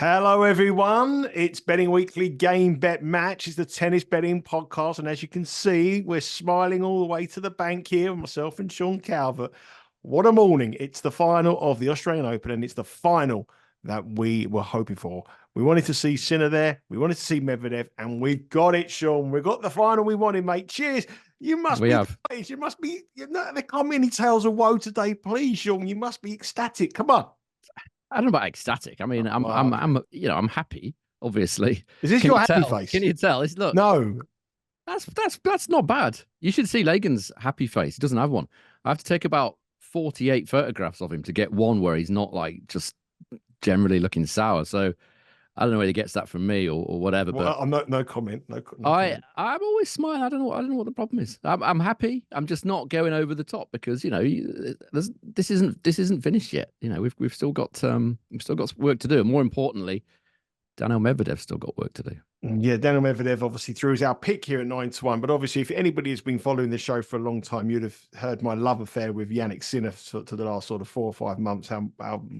Hello, everyone. It's Betting Weekly Game Bet Match. It's the tennis betting podcast. And as you can see, we're smiling all the way to the bank here, myself and Sean Calvert. What a morning. It's the final of the Australian Open, and it's the final that we were hoping for. We wanted to see Sinner there. We wanted to see Medvedev, and we've got it, Sean. We've got the final we wanted, mate. Cheers. You must be pleased. You must be, there can't be any tales of woe today, please, Sean. You must be ecstatic. Come on. I don't know about ecstatic. I mean, I'm happy. Obviously, is this your happy face? Can you tell? Look, no, that's not bad. You should see Lagan's happy face. He doesn't have one. I have to take about 48 photographs of him to get one where he's not like just generally looking sour. So I don't know whether he gets that from me or whatever. Well, but no comment. No comment. I'm always smiling. I don't know what the problem is. I'm happy. I'm just not going over the top because this isn't finished yet. We've still got work to do. And more importantly, Daniil Medvedev's still got work to do. Yeah, Daniil Medvedev obviously threw us our pick here at 9-1. But obviously, if anybody has been following the show for a long time, you'd have heard my love affair with Jannik Sinner to the last sort of 4 or 5 months.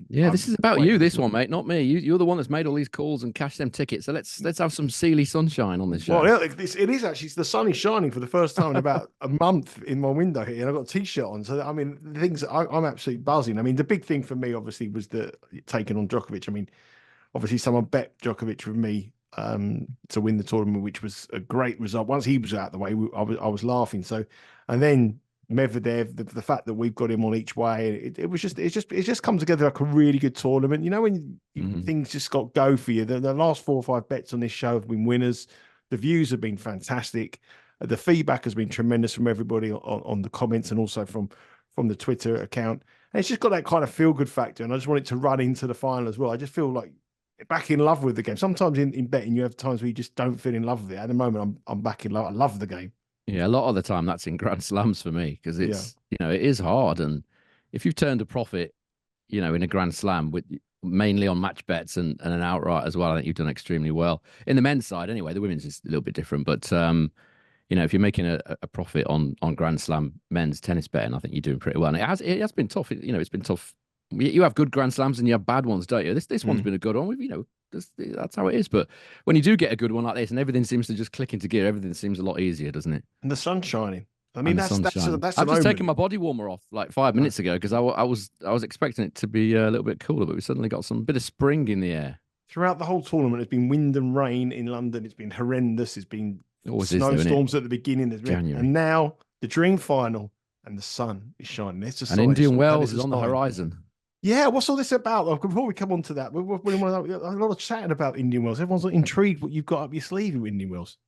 This is about you, this one, mate, not me. You're the one that's made all these calls and cashed them tickets. So let's have some Seeley sunshine on this show. Well, it is actually. The sun is shining for the first time in about a month in my window here, and I've got a t-shirt on. So I mean, I'm absolutely buzzing. I mean, the big thing for me, obviously, was the taking on Djokovic. I mean, obviously, someone bet Djokovic with me to win the tournament, which was a great result. Once he was out of the way, I was laughing. So, and then Medvedev, the fact that we've got him on each way, it just come together like a really good tournament. You know, when things just got go for you. The last 4 or 5 bets on this show have been winners. The views have been fantastic. The feedback has been tremendous from everybody on the comments and also from the Twitter account. And it's just got that kind of feel good factor. And I just want it to run into the final as well. I just feel like back in love with the game. Sometimes in betting, you have times where you just don't feel in love with it. At the moment, I'm back in love. I love the game. Yeah, a lot of the time that's in Grand Slams for me because it's it is hard. And if you've turned a profit, in a Grand Slam with mainly on match bets and an outright as well, I think you've done extremely well. In the men's side, anyway, the women's is a little bit different. But if you're making a profit on Grand Slam men's tennis betting, I think you're doing pretty well. And it has been tough. It's been tough. You have good Grand Slams and you have bad ones, don't you? This one's been a good one. That's how it is. But when you do get a good one like this and everything seems to just click into gear, everything seems a lot easier, doesn't it? And the sun's shining. I mean, that's I've just taken my body warmer off like 5 minutes ago because I was expecting it to be a little bit cooler, but we suddenly got some bit of spring in the air. Throughout the whole tournament, it's been wind and rain in London. It's been horrendous. It's been snowstorms at the beginning. And now the dream final and the sun is shining. And Indian Wells is on the horizon. Yeah, what's all this about? Before we come on to that, we're a lot of chatting about Indian Wells. Everyone's intrigued what you've got up your sleeve with Indian Wells.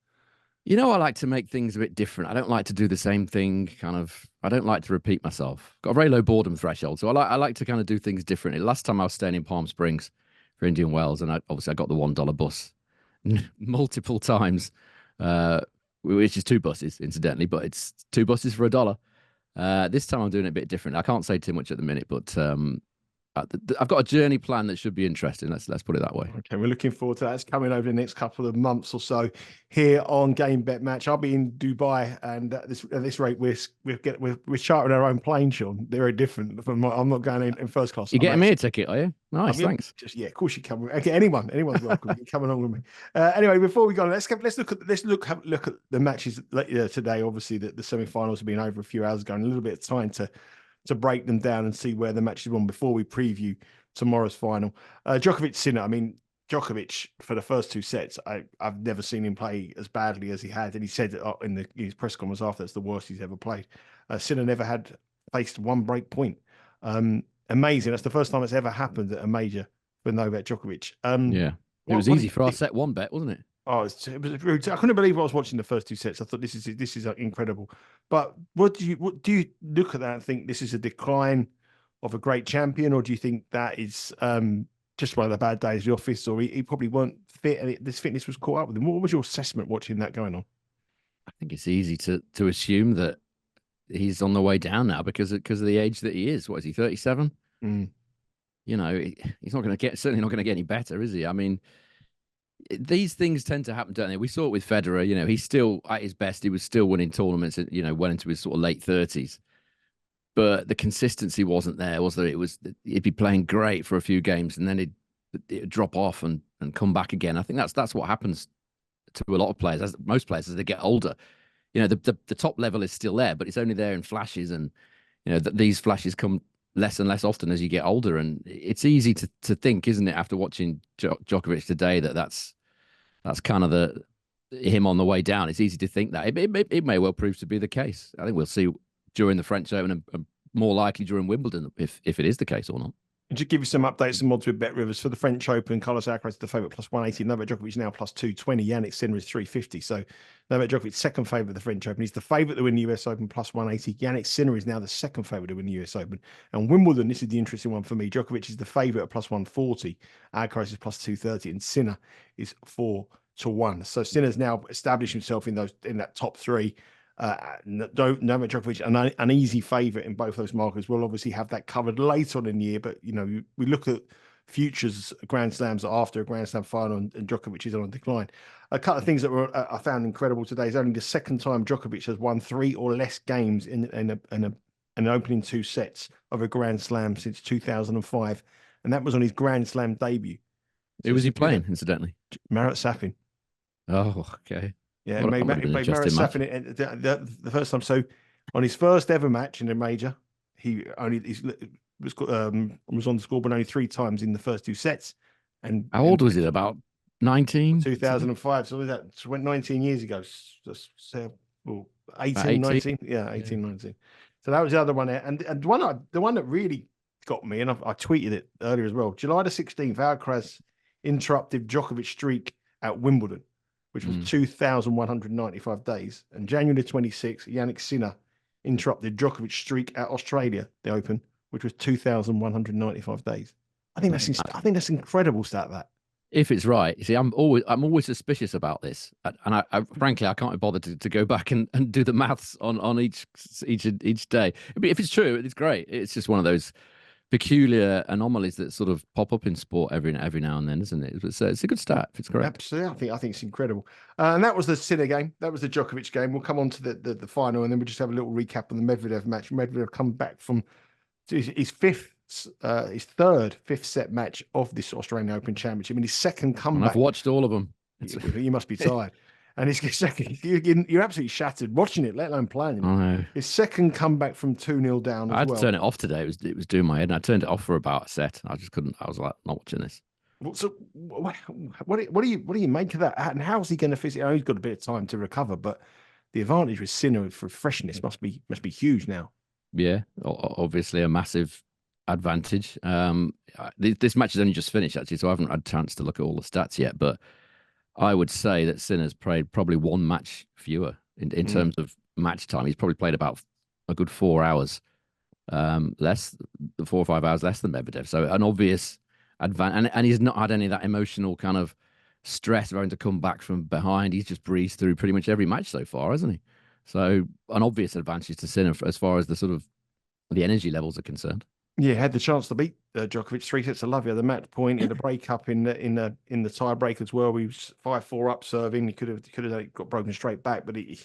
I like to make things a bit different. I don't like to do the same thing. I don't like to repeat myself. Got a very low boredom threshold, so I like to kind of do things differently. Last time I was staying in Palm Springs for Indian Wells, and I got the $1 bus multiple times, which is 2 buses, incidentally, but it's 2 buses for $1. This time I'm doing it a bit different. I can't say too much at the minute, but I've got a journey plan that should be interesting. Let's put it that way. Okay, we're looking forward to that. It's coming over the next couple of months or so here on Game Bet Match. I'll be in Dubai, and at this rate, we're chartering our own plane, Sean. They're very different. I'm not going in first class. You're getting me a ticket, are you? Nice, thanks. Of course you come. Okay, anyone's welcome. You can come along with me. Anyway, before we go on, let's look at the matches today. Obviously, the semi-finals have been over a few hours ago, and a little bit of time to break them down and see where the matches won before we preview tomorrow's final. Djokovic Sinner. I mean, Djokovic for the first 2 sets, I've never seen him play as badly as he had, and he said in his press conference after it's the worst he's ever played. Sinner never had faced one break point. Amazing. That's the first time it's ever happened at a major for Novak Djokovic. It was easy for our set 1 bet, wasn't it? Oh, it was rude. I couldn't believe I was watching the first 2 sets. I thought this is incredible. But what do you look at that and think this is a decline of a great champion, or do you think that is just one of the bad days of the office, or he probably weren't fit and this fitness was caught up with him? What was your assessment watching that going on? I think it's easy to assume that he's on the way down now because of the age that he is. What is he, 37? He's not going to certainly not going to get any better, is he? I mean, these things tend to happen, don't they? We saw it with Federer. He's still at his best. He was still winning tournaments, well into his sort of late 30s. But the consistency wasn't there, was there? He'd be playing great for a few games, and then drop off and come back again. I think that's what happens to a lot of players, as most players, as they get older. The top level is still there, but it's only there in flashes, and these flashes come less and less often as you get older. And it's easy to think, isn't it, after watching Djokovic today, that's kind of him on the way down. It's easy to think that it may well prove to be the case. I think we'll see during the French Open and more likely during Wimbledon if it is the case or not. And to give you some updates and mods with Bet Rivers for the French Open, Carlos Alcaraz is the favourite plus 180. Novak Djokovic now plus 220. Jannik Sinner is 350. So Novak Djokovic second favourite of the French Open. He's the favourite to win the US Open plus 180. Jannik Sinner is now the second favourite to win the US Open. And Wimbledon, this is the interesting one for me. Djokovic is the favourite at plus 140. Alcaraz is plus 230, and Sinner is 4-1. So Sinner's now established himself in that top three. Novak Djokovic, an easy favourite in both those markets. We'll obviously have that covered later on in the year, but we look at futures Grand Slams after a Grand Slam final, and Djokovic is on a decline. A couple of things that I found incredible today is only the second time Djokovic has won 3 or less games in an opening 2 sets of a Grand Slam since 2005, and that was on his Grand Slam debut. Who was he playing, incidentally? Marat Safin. Oh, okay. Yeah, he played Marat Safin the first time. So on his first ever match in a major, he was on the scoreboard only 3 times in the first 2 sets. And how old was he? About 19? 2005. So that went 19 years ago. 18, 19. Yeah, 18, 19. So that was the other one there. And the one that really got me, and I tweeted it earlier as well. July the 16th, Alcaraz interrupted Djokovic streak at Wimbledon, which was 2,195 days. And January the 26th, Jannik Sinner interrupted Djokovic's streak at Australia, the Open, which was 2,195 days. I think that's incredible stat, that. If it's right, you see, I'm always suspicious about this, and I frankly I can't be bothered to go back and do the maths on each day. If it's true, it's great. It's just one of those peculiar anomalies that sort of pop up in sport every now and then, isn't it? It's a good stat if it's correct. Absolutely, I think it's incredible. And that was the Sinner game. That was the Djokovic game. We'll come on to the final, and then we'll just have a little recap on the Medvedev match. Medvedev come back from his fifth set match of this Australian Open Championship, and his second comeback. I've watched all of them. You must be tired. And his second, you're absolutely shattered watching it, let alone playing. I know. His second comeback from 2-0 down. I had to turn it off today. It was doing my head, and I turned it off for about a set. I just couldn't. I was like, not watching this. So what do you make of that? And how's he going to physically? I know he's got a bit of time to recover, but the advantage with Sinner for freshness must be huge now. Yeah, obviously a massive advantage. This match has only just finished actually, so I haven't had a chance to look at all the stats yet, but I would say that Sinner's played probably 1 match fewer in terms of match time. He's probably played about a good 4 hours less, 4 or 5 hours less than Medvedev. So an obvious advantage, and he's not had any of that emotional kind of stress of having to come back from behind. He's just breezed through pretty much every match so far, hasn't he? So an obvious advantage to Sinner as far as the sort of the energy levels are concerned. Yeah, had the chance to beat Djokovic 3 sets to love you. The match point in the breakup in the tie break as well. He was 5-4 up serving. He could have got broken straight back, but he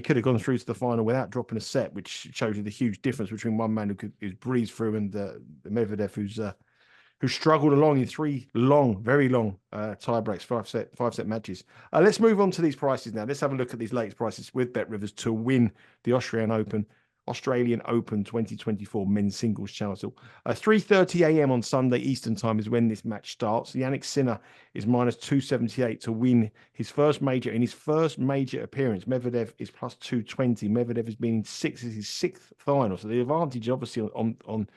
could have gone through to the final without dropping a set, which shows you the huge difference between one man who's breezed through and the Medvedev who struggled along in 3 very long tie breaks, 5 set matches. Let's move on to these prices now. Let's have a look at these latest prices with Bet Rivers to win the Australian Open 2024 men's singles title. 3:30 a.m. on Sunday Eastern time is when this match starts. Jannik Sinner is minus 278 to win his first major. In his first major appearance, Medvedev is plus 220. Medvedev has been in 6 is his 6th final, so the advantage obviously on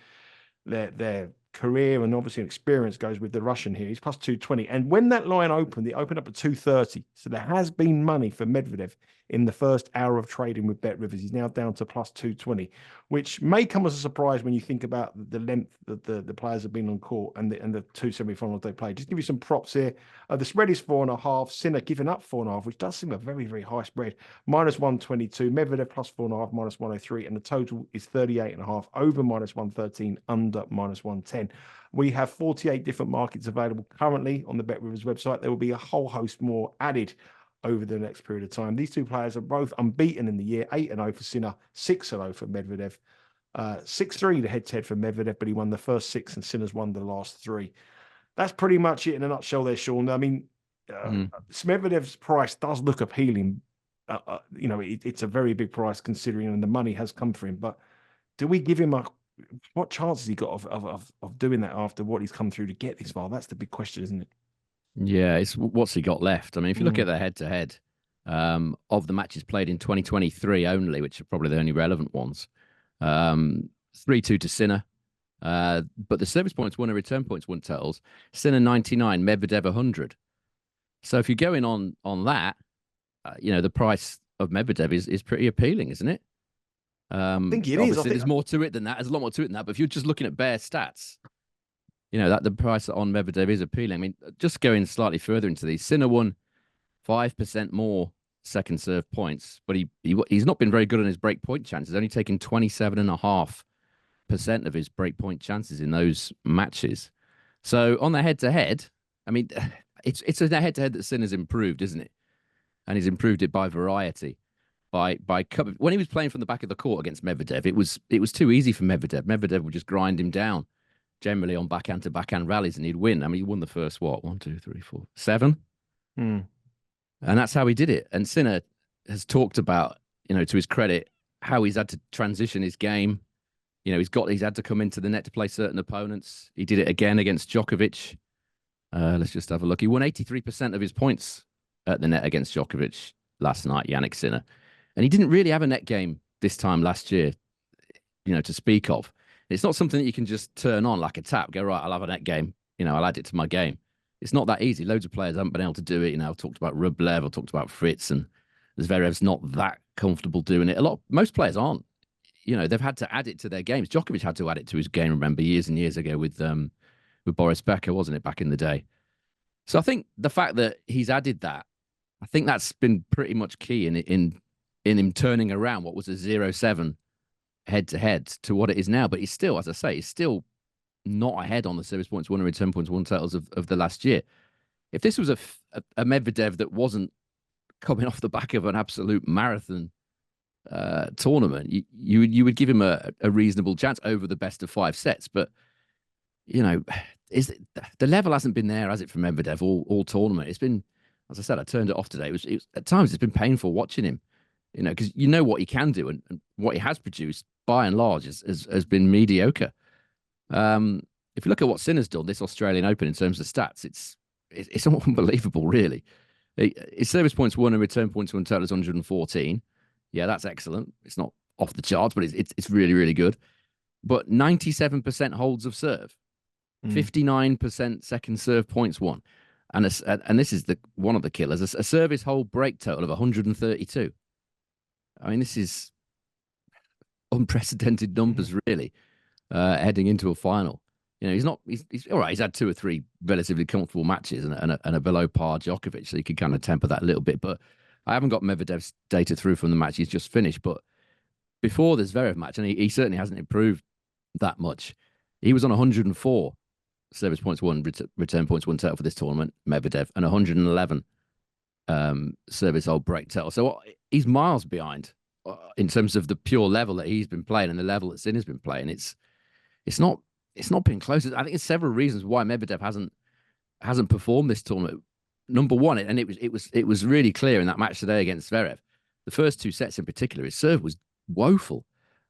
their career and obviously experience goes with the Russian here. He's plus 220, and when that line opened, it opened up at 230. So there has been money for Medvedev in the first hour of trading with Bet Rivers. He's now down to plus 220, which may come as a surprise when you think about the length that the players have been on court and the 2 semi-finals they played. Just give you some props here. The spread is 4.5. Sinner giving up 4.5, which does seem a very, very high spread. Minus 122. Medvedev plus 4.5, minus 103. And the total is 38.5. Over minus 113, under minus 110. We have 48 different markets available currently on the Bet Rivers website. There will be a whole host more added over the next period of time. These 2 players are both unbeaten in the year, 8-0 for Sinner, 6-0 for Medvedev. 6-3 the head-to-head for Medvedev, but he won the first 6 and Sinner's won the last 3. that's pretty much it in a nutshell there, Sean. I mean, Medvedev's price does look appealing. You know, it's a very big price considering, and the money has come for him. But do we give him what chance has he got of doing that after what he's come through to get this far? That's the big question, isn't it? Yeah, it's what's he got left? I mean, if you look at the head-to-head of the matches played in 2023 only, which are probably the only relevant ones, 3-2 to Sinner. But the service points won and return points won totals. Sinner 99, Medvedev 100. So if you're going on that, you know, the price of Medvedev is pretty appealing, isn't it? I think it is. There's more to it than that. There's a lot more to it than that. But if you're just looking at bare stats, you know, that the price on Medvedev is appealing. I mean, just going slightly further into these, Sinner won 5% more second serve points, but he's not been very good on his break point chances. Only taken 27.5% of his break point chances in those matches. So on the head-to-head, I mean, it's a head-to-head that Sinner's improved, isn't it? And he's improved it by variety. When he was playing from the back of the court against Medvedev, it was too easy for Medvedev. Medvedev would just grind him down, generally on backhand to backhand rallies, and he'd win. I mean, he won the first 1, 2, 3, 4, 7, and that's how he did it. And Sinner has talked about, you know, to his credit, how he's had to transition his game. You know, he's had to come into the net to play certain opponents. He did it again against Djokovic. Let's just have a look. He won 83% of his points at the net against Djokovic last night, Jannik Sinner. And he didn't really have a net game this time last year, you know, to speak of. It's not something that you can just turn on like a tap, go, right, I'll have a net game. You know, I'll add it to my game. It's not that easy. Loads of players haven't been able to do it. You know, I've talked about Rublev, I've talked about Fritz, and Zverev's not that comfortable doing it. Most players aren't. You know, they've had to add it to their games. Djokovic had to add it to his game, remember, years and years ago with Boris Becker, wasn't it, back in the day? So I think the fact that he's added that, I think that's been pretty much key in him turning around what was a 0-7 head-to-head to what it is now. But he's still, as I say, he's still not ahead on the service points won and return points won totals of the last year. If this was a Medvedev that wasn't coming off the back of an absolute marathon tournament, you would give him a reasonable chance over the best of 5 sets. But, you know, the level hasn't been there, has it, for Medvedev all tournament? It's been, as I said, I turned it off today. It was at times it's been painful watching him, you know, because you know what he can do and what he has produced by and large has been mediocre. If you look at what Sinner's done this Australian Open in terms of stats, it's unbelievable, really. His service points won and return points won total is 114. Yeah, that's excellent. It's not off the charts, but it's really, really good. But 97% holds of serve, 59% second serve points won. And this is one of the killers, a service hold break total of 132. I mean, this is unprecedented numbers, really, heading into a final. You know, he's all right. He's had 2 or 3 relatively comfortable matches and a below par Djokovic, so you could kind of temper that a little bit. But I haven't got Medvedev's data through from the match he's just finished. But before this Zverev match, and he certainly hasn't improved that much, he was on 104 service points won, return points won total for this tournament, Medvedev, and 111 service hold break total. So he's miles behind in terms of the pure level that he's been playing and the level that Sinner's been playing. It's not been close. I think there's several reasons why Medvedev hasn't performed this tournament. Number one, and it was really clear in that match today against Zverev. The first 2 sets in particular, his serve was woeful.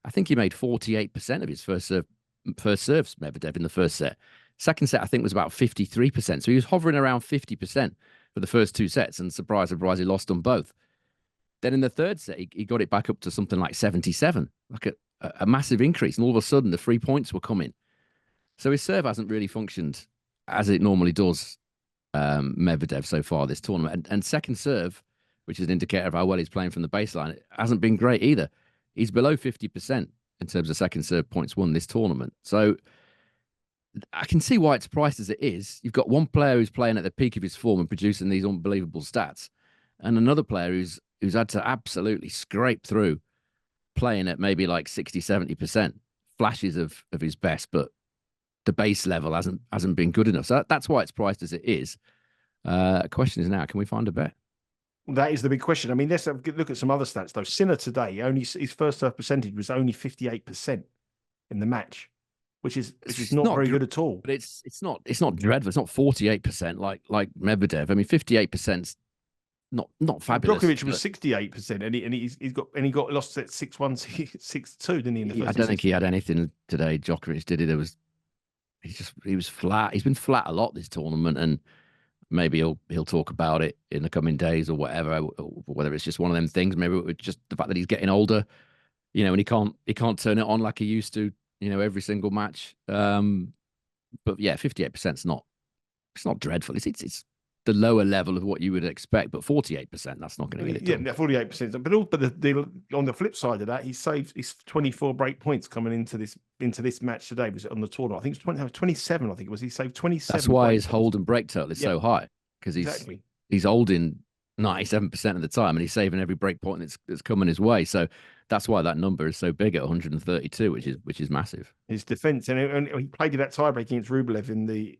I think he made 48% of his first serves, Medvedev, in the first set. Second set, I think, was about 53%. So he was hovering around 50% for the first 2 sets, and surprise, surprise, he lost on both. Then in the third set, he got it back up to something like 77, like a massive increase. And all of a sudden, the 3 points were coming. So his serve hasn't really functioned as it normally does, Medvedev, so far this tournament. And second serve, which is an indicator of how well he's playing from the baseline, it hasn't been great either. He's below 50% in terms of second serve points won this tournament. So I can see why it's priced as it is. You've got one player who's playing at the peak of his form and producing these unbelievable stats, and another player who's had to absolutely scrape through, playing at maybe like 60, 70%, flashes of his best, but the base level hasn't been good enough. So that's why it's priced as it is. Question is now, can we find a bet? That is the big question. I mean, let's look at some other stats though. Sinner today, his first serve percentage was only 58% in the match. which is not very good at all. But it's not dreadful. It's not 48% like Medvedev. I mean, 58%'s not fabulous. Djokovic was 68%, and he got lost at 6-1, 6-2, didn't he? In the first I don't think he had anything today. Djokovic did it. He was flat. He's been flat a lot this tournament, and maybe he'll talk about it in the coming days or whatever. Whether it's just one of them things, maybe it's just the fact that he's getting older, and he can't turn it on like he used to, every single match. But yeah, 58%'s it's not dreadful. It's the lower level of what you would expect, but 48%, that's not going to get it done. Yeah, 48%. But on the flip side of that, he saved his 24 break points coming into this match today. Was it on the tournament? I think it's 27. I think it was. He saved 27. That's why his hold and break total is so high, because he's holding 97% of the time, and he's saving every break point that's coming his way. So that's why that number is so big at 132, which is massive. His defense, and he played that tiebreak against Rublev in the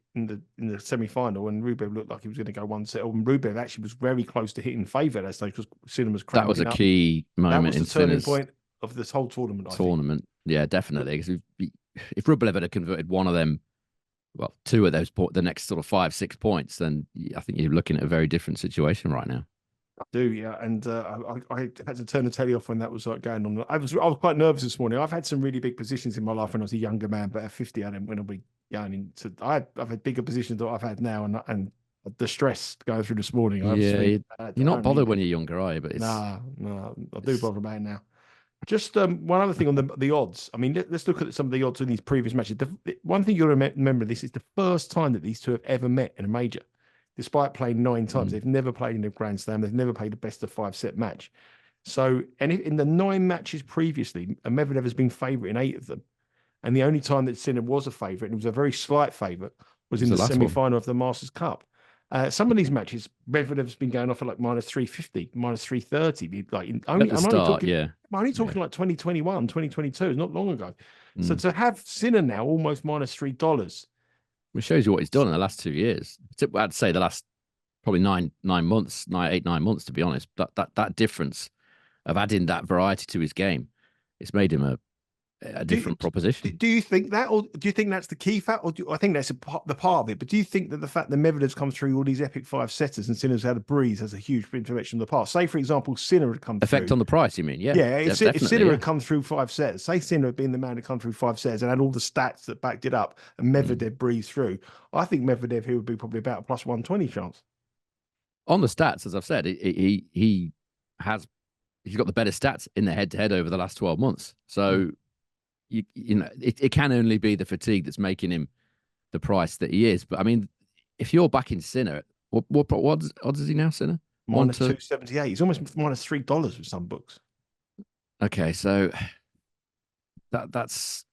semi-final, and Rublev looked like he was going to go one set. And Rublev actually was very close to hitting favour that stage because Sinner was cramping. That was a key moment in Sinner's turning point of this whole tournament. I think. Yeah, definitely. Because if Rublev had converted one of them, well, two of those, the next sort of 5-6 points, then I think you're looking at a very different situation right now. I do, yeah, and I had to turn the telly off when that was going on. I was quite nervous this morning. I've had some really big positions in my life when I was a younger man, but at 50, I didn't want to be going into. I've had bigger positions than I've had now, and the stress going through this morning. You're not bothered when you're younger, are you? But no, I do bother about it now. Just one other thing on the odds. I mean, let's look at some of the odds in these previous matches. One thing you'll remember, this is the first time that these two have ever met in a major. Despite playing 9 times, they've never played in a Grand Slam. They've never played a best-of-5 set match. So, and in the 9 matches previously, Medvedev has been favourite in 8 of them. And the only time that Sinner was a favourite, and it was a very slight favourite, was in the semi-final of the Masters Cup. Some of these matches, Medvedev's been going off at like -350, -330. Like I'm only talking like 2021, 2022. It's not long ago. So to have Sinner now almost -$3. It shows you what he's done in the last 2 years. I'd say the last probably 9 months, 8, 9 months, to be honest. That difference of adding that variety to his game, it's made him a different proposition. Do you think that, or do you think that's the key fact? Or I think that's the part of it. But do you think that the fact that Medvedev's come through all these epic 5-setters and Sinner's had a breeze has a huge influence on the past? Say, for example, Sinner had come effect through. on the price, you mean? Yeah. Yeah. If Sinner had come through 5 sets, say Sinner had been the man to come through 5 sets and had all the stats that backed it up, and Medvedev breezed through, I think Medvedev here would be probably about a +120 chance. On the stats, as I've said, he's got the better stats in the head-to-head over the last 12 months. So. It can only be the fatigue that's making him the price that he is. But I mean, if you're backing Sinner, what odds is he now, Sinner? -278. He's almost -$3 with some books. Okay, so that's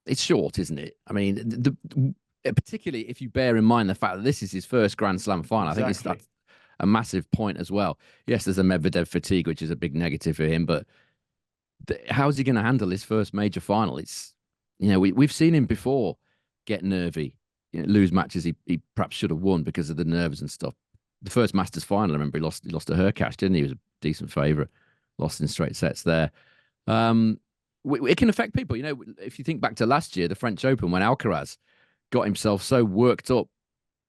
it's short, isn't it? I mean, particularly if you bear in mind the fact that this is his first Grand Slam final. Exactly. I think that's a massive point as well. Yes, there's a Medvedev fatigue, which is a big negative for him, but how's he going to handle his first major final? It's, we've seen him before get nervy, lose matches he perhaps should have won because of the nerves and stuff. The first Masters final, I remember he lost to Hurkacz, didn't he? He was a decent favourite, lost in straight sets there. It can affect people. If you think back to last year, the French Open, when Alcaraz got himself so worked up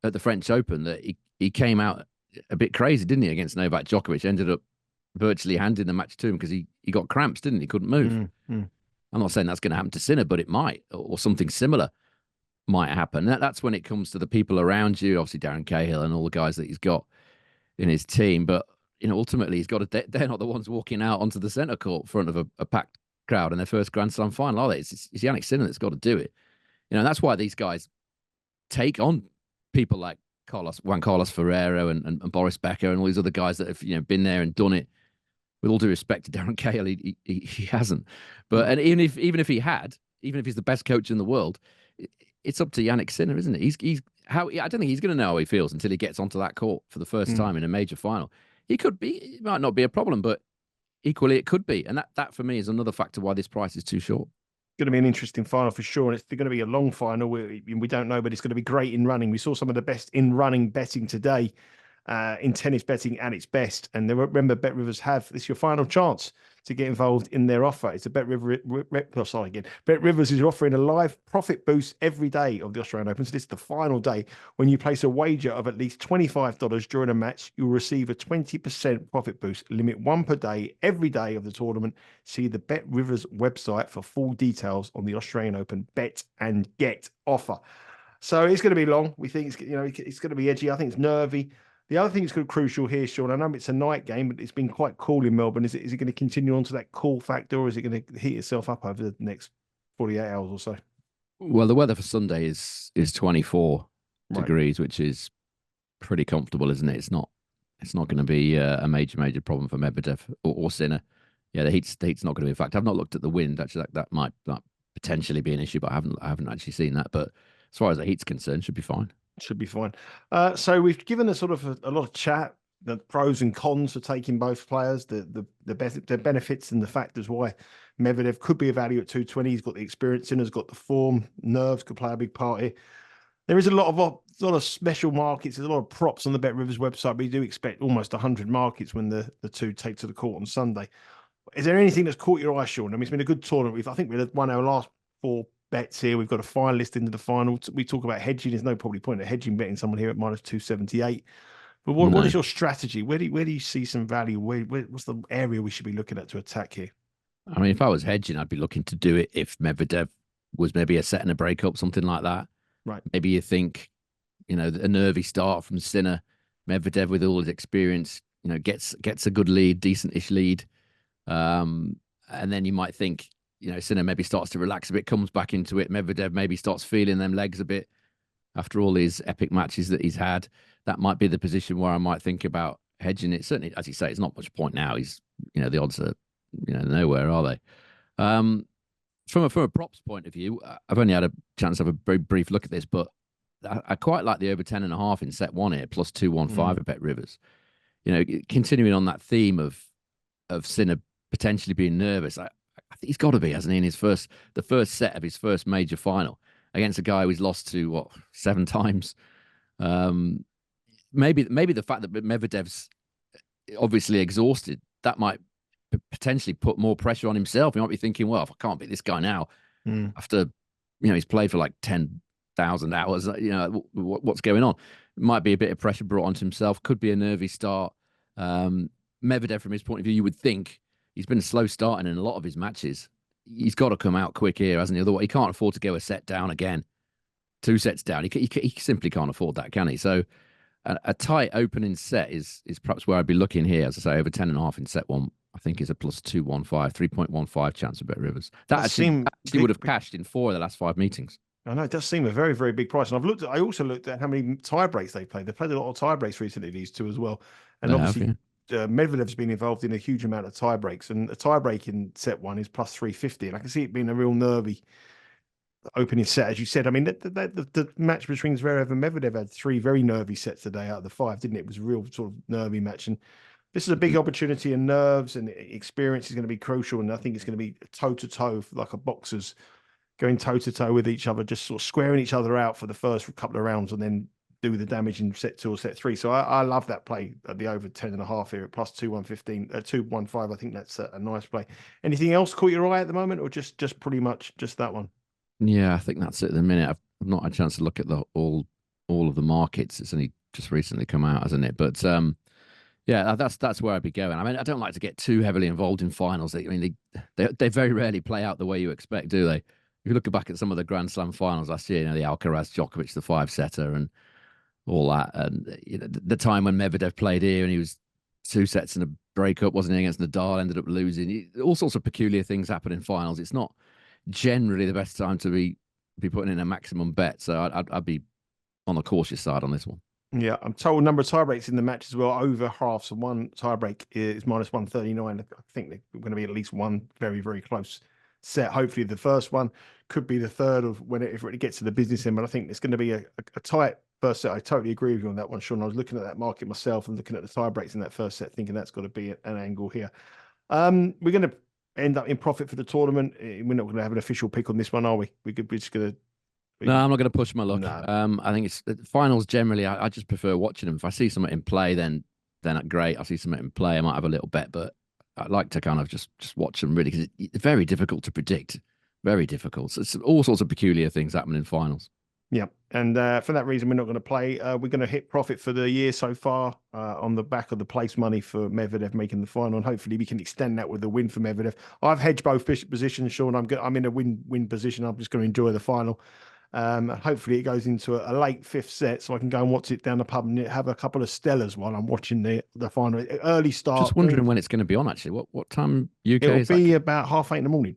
at the French Open that he came out a bit crazy, didn't he, against Novak Djokovic? Ended up virtually handing the match to him because he got cramps, didn't he? Couldn't move. I'm not saying that's going to happen to Sinner, but it might, or something similar might happen. That's when it comes to the people around you, obviously Darren Cahill and all the guys that he's got in his team. But ultimately, he's got to. They're not the ones walking out onto the centre court in front of a packed crowd in their first Grand Slam final, are they? It's Jannik Sinner that's got to do it. And that's why these guys take on people like Juan Carlos Ferrero and Boris Becker and all these other guys that have been there and done it. With all due respect to Darren Cahill, he hasn't. But and even if he's the best coach in the world, it's up to Jannik Sinner, isn't it? I don't think he's going to know how he feels until he gets onto that court for the first time in a major final. It might not be a problem, but equally it could be. And that for me is another factor why this price is too short. It's going to be an interesting final for sure, and it's going to be a long final. We don't know, but it's going to be great in running. We saw some of the best in running betting today. in tennis betting at its best. And remember, Bet Rivers this is your final chance to get involved in their offer. It's a Bet Rivers is offering a live profit boost every day of the Australian Open. So this is the final day. When you place a wager of at least $25 during a match, you'll receive a 20% profit boost. Limit one per day, every day of the tournament. See the Bet Rivers website for full details on the Australian Open bet and get offer. So it's going to be long. We think it's going to be edgy. I think it's nervy. The other thing that's crucial here, Sean, I know it's a night game, but it's been quite cool in Melbourne. Is it going to continue on to that cool factor, or is it going to heat itself up over the next 48 hours or so? Well, the weather for Sunday is 24 degrees, which is pretty comfortable, isn't it? It's not going to be a major problem for Medvedev or Sinner. Yeah, the heat's not going to be a factor. I've not looked at the wind. Actually, that might potentially be an issue, but I haven't actually seen that. But as far as the heat's concerned, should be fine. Should be fine. So we've given a sort of a lot of chat, the pros and cons for taking both players, the benefits and the factors why Medvedev could be a value at 220. He's got the experience, Sinner's got the form, nerves could play a big part here. There is a lot of special markets. There's a lot of props on the Bet Rivers website. We do expect almost 100 markets when the two take to the court on Sunday. Is there anything that's caught your eye, Sean? I mean, it's been a good tournament. I think we won our last 4 bets here. We've got a finalist into the final. We talk about hedging. There's no probably point of hedging betting someone here at minus 278. But what is your strategy? Where do you see some value? What's the area we should be looking at to attack here? I mean, if I was hedging, I'd be looking to do it if Medvedev was maybe a set and a breakup, something like that. Right. Maybe you think, a nervy start from Sinner, Medvedev with all his experience, gets a good lead, decent-ish lead. And then you might think, Sinner maybe starts to relax a bit, comes back into it. Medvedev maybe starts feeling them legs a bit after all these epic matches that he's had. That might be the position where I might think about hedging it. Certainly, as you say, it's not much point now. He's, the odds are, nowhere, are they? From a props point of view, I've only had a chance to have a very brief look at this, but I quite like the over 10.5 in set one here, plus 215 at Bet Rivers. Continuing on that theme of Sinner potentially being nervous. I think he's got to be, hasn't he, in the first set of his first major final against a guy who's lost to 7 times. Maybe the fact that Medvedev's obviously exhausted, that might potentially put more pressure on himself. He might be thinking, well, if I can't beat this guy now, after he's played for like 10,000 hours, what's going on? It might be a bit of pressure brought onto himself. Could be a nervy start. Medvedev, from his point of view, you would think he's been slow starting in a lot of his matches. He's got to come out quick here, hasn't he? Otherwise, he can't afford to go a set down again, 2 sets down. He simply can't afford that, can he? So a tight opening set is perhaps where I'd be looking here. As I say, over 10.5 in set one, I think is a plus 215, 3.15 chance of Bet Rivers. That actually would have cashed in 4 of the last 5 meetings. I know, it does seem a very, very big price. And I also looked at how many tie breaks they played. They played a lot of tie breaks recently, these two as well. And obviously, Medvedev's been involved in a huge amount of tie breaks, and a tie break in set one is plus 350. And I can see it being a real nervy opening set, as you said. I mean, the match between Zverev and Medvedev had 3 very nervy sets today out of the 5, didn't it? It was a real sort of nervy match. And this is a big opportunity, and nerves and experience is going to be crucial. And I think it's going to be toe-to-toe, like a boxers going toe-to-toe with each other, just sort of squaring each other out for the first couple of rounds and then do the damage in set 2 or set 3. So I love that play at the over 10.5 here at plus 215. I think that's a nice play. Anything else caught your eye at the moment, or just pretty much just that one? Yeah, I think that's it at the minute. I've not had a chance to look at all of the markets. It's only just recently come out, hasn't it? But yeah, that's where I'd be going. I mean, I don't like to get too heavily involved in finals. They very rarely play out the way you expect, do they? If you look back at some of the Grand Slam finals last year, the Alcaraz Djokovic, the 5-setter, and all that, and the time when Medvedev played here and he was 2 sets and a breakup, wasn't he, against Nadal, ended up losing. All sorts of peculiar things happen in finals. It's not generally the best time to be putting in a maximum bet, so I'd be on the cautious side on this one. Yeah, I'm told number of tie breaks in the match as well, over half. So one tie break is minus 139. I think they're going to be at least one very, very close set. Hopefully the first one could be the third of if it gets to the business end, but I think it's going to be a tight first set. I totally agree with you on that one, Sean. I was looking at that market myself and looking at the tie breaks in that first set, thinking that's got to be an angle here. We're going to end up in profit for the tournament. We're not going to have an official pick on this one, are we? We're just going to No, I'm not going to push my luck. No. I think it's finals generally. I just prefer watching them. If I see something in play, then great. I see something in play, I might have a little bet, but I like to kind of just watch them really because it's very difficult to predict. Very difficult. So it's all sorts of peculiar things happen in finals. Yeah, and for that reason, we're not going to play. We're going to hit profit for the year so far on the back of the place money for Medvedev making the final, and hopefully we can extend that with a win for Medvedev. I've hedged both positions, Sean. I'm in a win position. I'm just going to enjoy the final. Hopefully it goes into a late fifth set, so I can go and watch it down the pub and have a couple of Stellas while I'm watching the final. Early start. Just wondering when it's going to be on. Actually, what time UK It'll is be that? about 8:30 in the morning.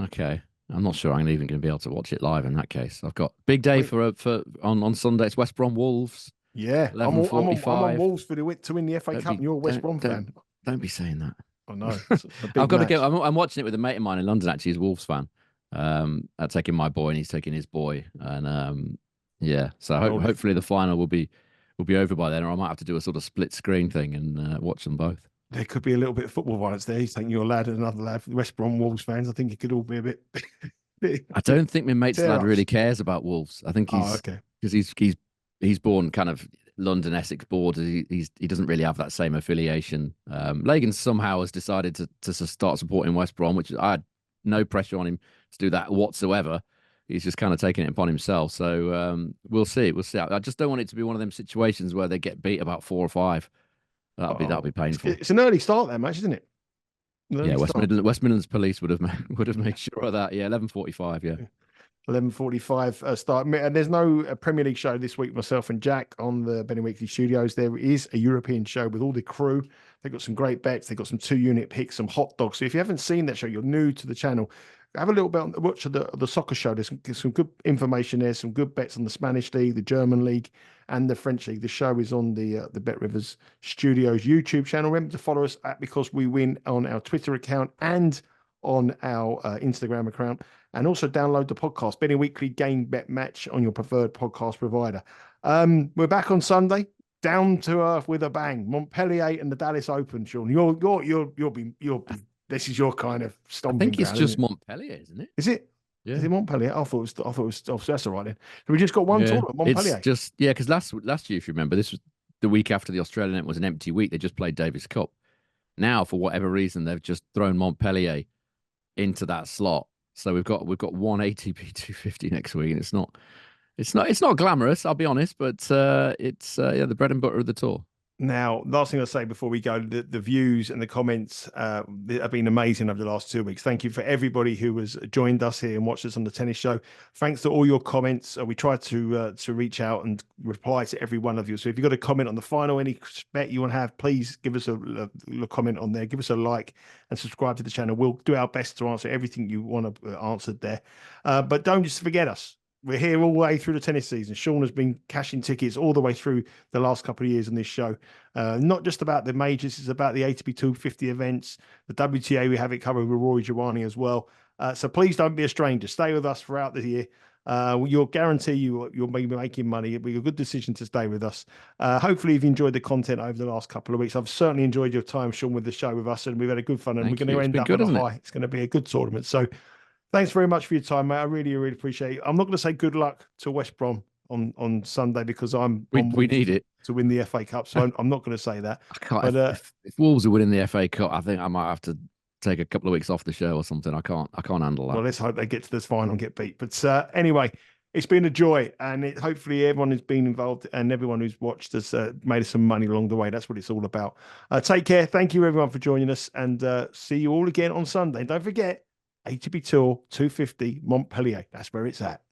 Okay. I'm not sure I'm even going to be able to watch it live in that case. I've got big day for on Sunday. It's West Brom Wolves. Yeah, I'm on Wolves for to win the FA Cup, and you're a West Brom fan. Don't be saying that. I know. It's a big I've got match. to go. I'm watching it with a mate of mine in London. Actually, he's a Wolves fan. I'm taking my boy, and he's taking his boy, and yeah. So hopefully the final will be over by then, or I might have to do a sort of split screen thing and watch them both. There could be a little bit of football violence there. He's taking your lad and another lad, West Brom Wolves fans. I think it could all be a bit. I don't think my mate's lad really cares about Wolves. I think he's okay because he's born kind of London Essex border. He doesn't really have that same affiliation. Lagan somehow has decided to start supporting West Brom, which I had no pressure on him to do that whatsoever. He's just kind of taking it upon himself. So we'll see. We'll see. I just don't want it to be one of them situations where they get beat about 4 or 5. That'll be painful. It's an early start that match, isn't it? Yeah, West Midlands Police would have made sure of that. Yeah, 11:45. Yeah. 11:45 start, and there's no Premier League show this week. Myself and Jack on the Benny Weekly Studios. There is a European show with all the crew. They've got some great bets. They've got some 2-unit picks, some hot dogs. So if you haven't seen that show, you're new to the channel. Have a little bit on watch the soccer show. There's some good information there. Some good bets on the Spanish league, the German league, and the French league. The show is on the Bet Rivers Studios YouTube channel. Remember to follow us at Because We Win on our Twitter account and on our Instagram account, and also download the podcast Benny Weekly Game Bet Match on your preferred podcast provider. We're back on Sunday, down to earth with a bang. Montpellier and the Dallas Open, Sean. You'll be this is your kind of stomping. I think it's just Montpellier, isn't it? Is it? Yeah. Is it Montpellier? I thought it was. Oh, that's all right then. So we just got one tournament, Montpellier. It's just because last year, if you remember, this was the week after the Australian. It was an empty week. They just played Davis Cup. Now, for whatever reason, they've just thrown Montpellier into that slot. So we've got one ATP 250 next week, and it's not glamorous, I'll be honest, but it's the bread and butter of the tour. Now, last thing I'll say before we go, the views and the comments have been amazing over the last 2 weeks. Thank you for everybody who has joined us here and watched us on the tennis show. Thanks to all your comments. We try to reach out and reply to every one of you. So if you've got a comment on the final, any bet you want to have, please give us a comment on there. Give us a like and subscribe to the channel. We'll do our best to answer everything you want answered there. But don't just forget us. We're here all the way through the tennis season. Sean has been cashing tickets all the way through the last couple of years on this show. Not just about the majors, it's about the ATP 250 events, the WTA. We have it covered with Rory Giovanni as well. So please don't be a stranger. Stay with us throughout the year. You'll guarantee you'll be making money. It'll be a good decision to stay with us. Hopefully you've enjoyed the content over the last couple of weeks. I've certainly enjoyed your time, Sean, with the show with us, and we've had a good fun, and we're going to end up on a high. It's going to be a good tournament. So thanks very much for your time, mate. I really, really appreciate it. I'm not going to say good luck to West Brom on Sunday because we need it to win the FA Cup. So I'm not going to say that. I can't. But, if Wolves are winning the FA Cup, I think I might have to take a couple of weeks off the show or something. I can't handle that. Well, let's hope they get to this final and get beat. But anyway, it's been a joy, and hopefully everyone who's been involved and everyone who's watched has made us some money along the way. That's what it's all about. Take care. Thank you, everyone, for joining us, and see you all again on Sunday. And don't forget, ATP Tour 250 Montpellier. That's where it's at.